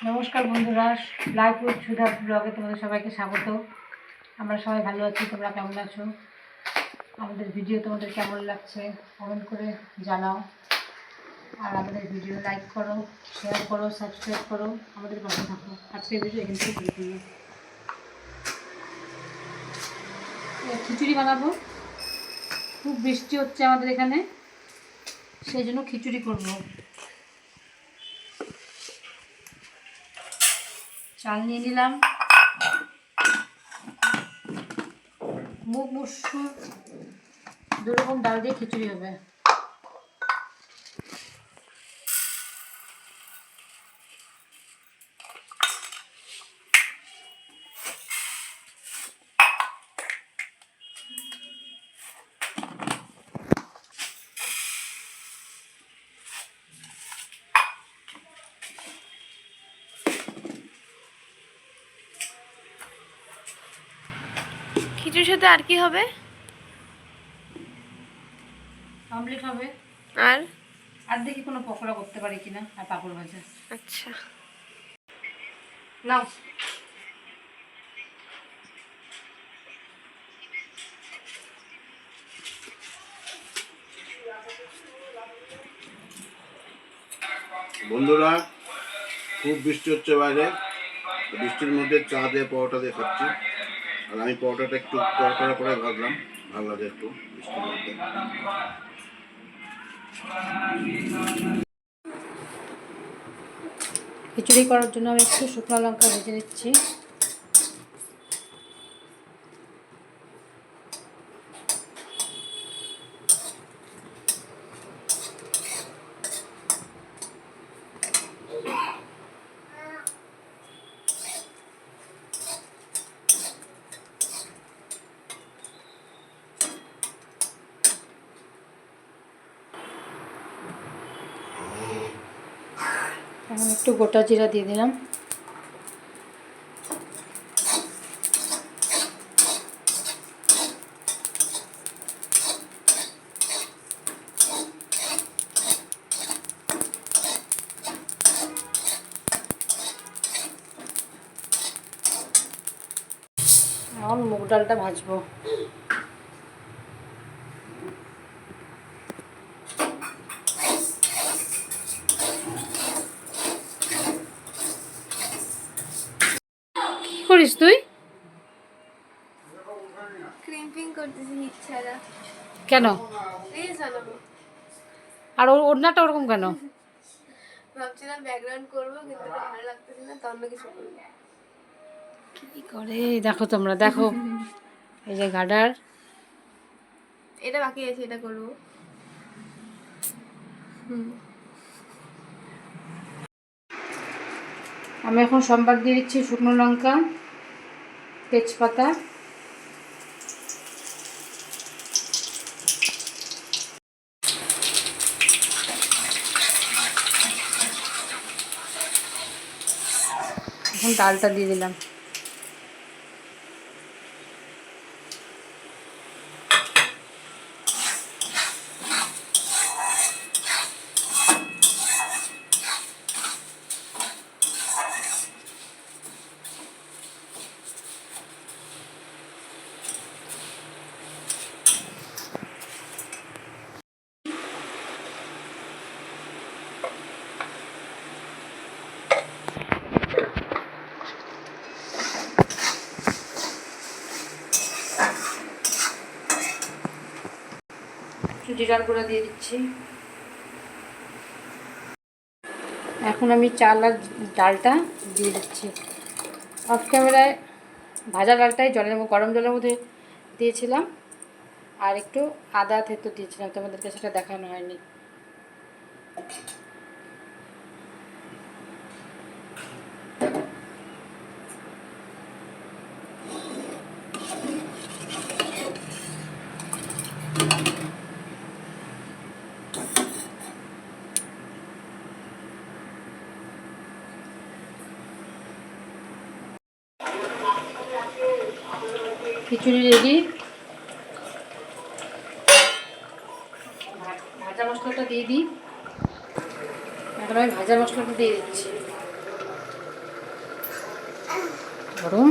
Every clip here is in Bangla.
নমস্কার বন্ধুরা, লাইভ উইথ সুধা ব্লগে তোমাদের সবাইকে স্বাগত। আমরা সবাই ভালো আছি, তোমরা কেমন আছো? আমাদের ভিডিও তোমাদের কেমন লাগছে কমেন্ট করে জানাও। আর আমাদের ভিডিও লাইক করো, শেয়ার করো, সাবস্ক্রাইব করো, আমাদের পাশে থাকো। আজকের ভিডিও এখান থেকে করে দিই। খিচুড়ি বানাবো, খুব বৃষ্টি হচ্ছে আমাদের এখানে, সেই জন্য খিচুড়ি করবো। চাল নিয়ে নিলাম, মুগ মসুর দু রকম ডাল দিয়ে খিচুড়ি হবে। খিচুড়ির সাথে আর কি হবে? অমলেট হবে। আর আর দেখি কোনো পকোড়া করতে পারি কিনা, আর পাঁপড় ভাজা। আচ্ছা, নাও। বন্ধুরা, খুব বৃষ্টি হচ্ছে বাইরে। বৃষ্টির মধ্যে চা দিয়ে পরোটা দিয়ে খাচ্ছি। আর আমি পরোটাটা একটু কড়কড়া করে ভাজলাম, ভালো লাগে একটু বৃষ্টির মধ্যে। খিচুড়ি করার জন্য আমি একটু শুকনো লঙ্কা ভেজে নিচ্ছি। এখন একটু গোটা জিরা দিয়ে দিলাম। এখন মুগ ডালটা ভাজবো। কি করিস তুই? ক্রিম্পিং করতেছি ইচ্ছারা। কেন? এই জানাবো, আর ওড়নাটা ওরকম কেন? ভাবছিলাম ব্যাকগ্রাউন্ড করবো, কিন্তু ভালো লাগতেছে না, তো অন্য কিছু করবো। কি করে দেখো, তোমরা দেখো, এই যে গার্ডার। এটা বাকি আছে, এটা করবো। আমি এখন সম্বাদ দিয়ে দিচ্ছি শুকনো লঙ্কা, তেজপাতা, এখন ডালটা দিয়ে দিলাম। জিরার গুঁড়া দিয়ে দিচ্ছি। এখন আমি চাল আর ডালটা দিয়ে দিচ্ছি। অফ ক্যামেরায় ভাজা ডালটাই গরম জলের মধ্যে দিয়েছিলাম, আর একটু আদা থেতো দিয়েছিলাম, তোমাদেরকে সেটা দেখানো হয়নি। খিচুড়ি রেডি। ভাজা মশলাটা দিয়ে দিই। এখন আমি ভাজা মশলাটা দিয়ে দিচ্ছি। গরম।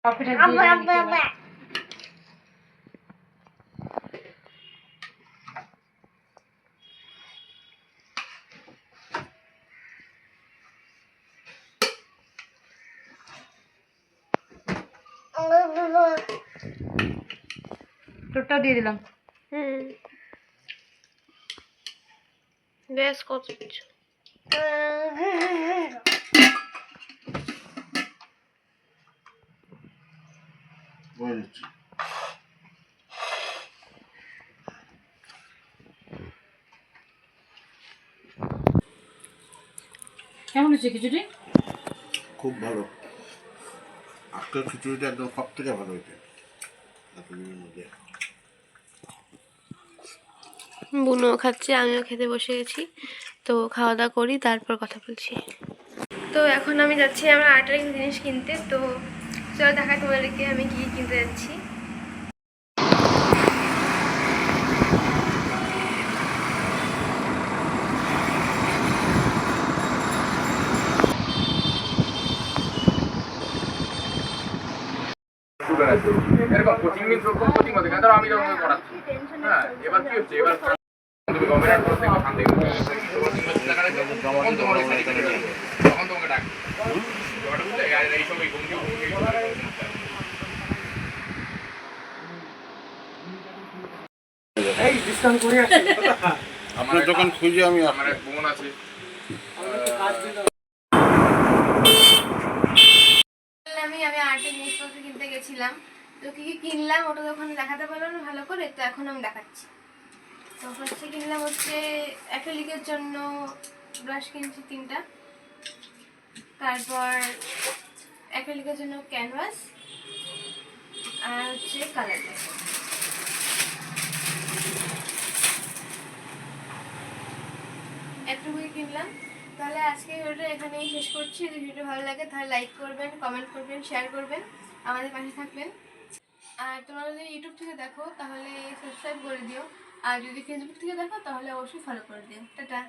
কফিটা দিয়ে দিই এবার। তোরটাও দিয়ে দিলাম। গ্যাস কত দিচ্ছ? বলে দিচ্ছি। কেমন হচ্ছে খিচুড়ি? খুব ভালো। আজকের খিচুড়িটা একদম সব থেকে ভালো হয়েছে এতদিনের মধ্যে। বুনও খাচ্ছে, আমিও খেতে বসে গেছি। তো খাওয়া দাওয়া করি, তারপর কথা বলছি। তো এখন আমি যাচ্ছি আমার আর্টের কিছু জিনিস কিনতে। তো চলো দেখাই তোমাদেরকে আমি কি কিনতে যাচ্ছি। এরকম কোচিং নিয়ে কোচিং হতে ধরো আমি যখন পড়াচ্ছি, হ্যাঁ এবার কি হচ্ছে, এবার তুমি গভর্নমেন্ট করতে ওখান থেকে তখন তোমাকে ডাক বুঝলে এইসব এই গঙ্গি এই ডিসকাউন্ট করে আসি। আপনার দোকান খুঁজে আমি আমার এক বোন আছে, আমি আর্টের জিনিসপত্র কিনতে গেছিলাম। তো কি কি কিনলাম ওটা তো ওখানে দেখাতে পারলো না ভালো করে, তো এখন আমি দেখাচ্ছি। তো ফার্স্টে কিনলাম হচ্ছে অ্যাক্রিলিকের জন্য ব্রাশ কিনছি 3টা, তারপর অ্যাক্রিলিকের জন্য ক্যানভাস, আর হচ্ছে কালার পেন্সিল। এতটুকুই কিনলাম। তাহলে আজকে ভিডিওটা এখানেই শেষ করছি। যদি ভিডিও ভালো লাগে তাহলে লাইক করবেন, কমেন্ট করবেন, শেয়ার করবেন, আমাদের পাশে থাকবেন। আর তোমরা যদি ইউটিউব থেকে দেখো তাহলে সাবস্ক্রাইব করে দিও, আর যদি ফেসবুক থেকে দেখো তাহলে অবশ্যই ফলো করে দিও। টাটা।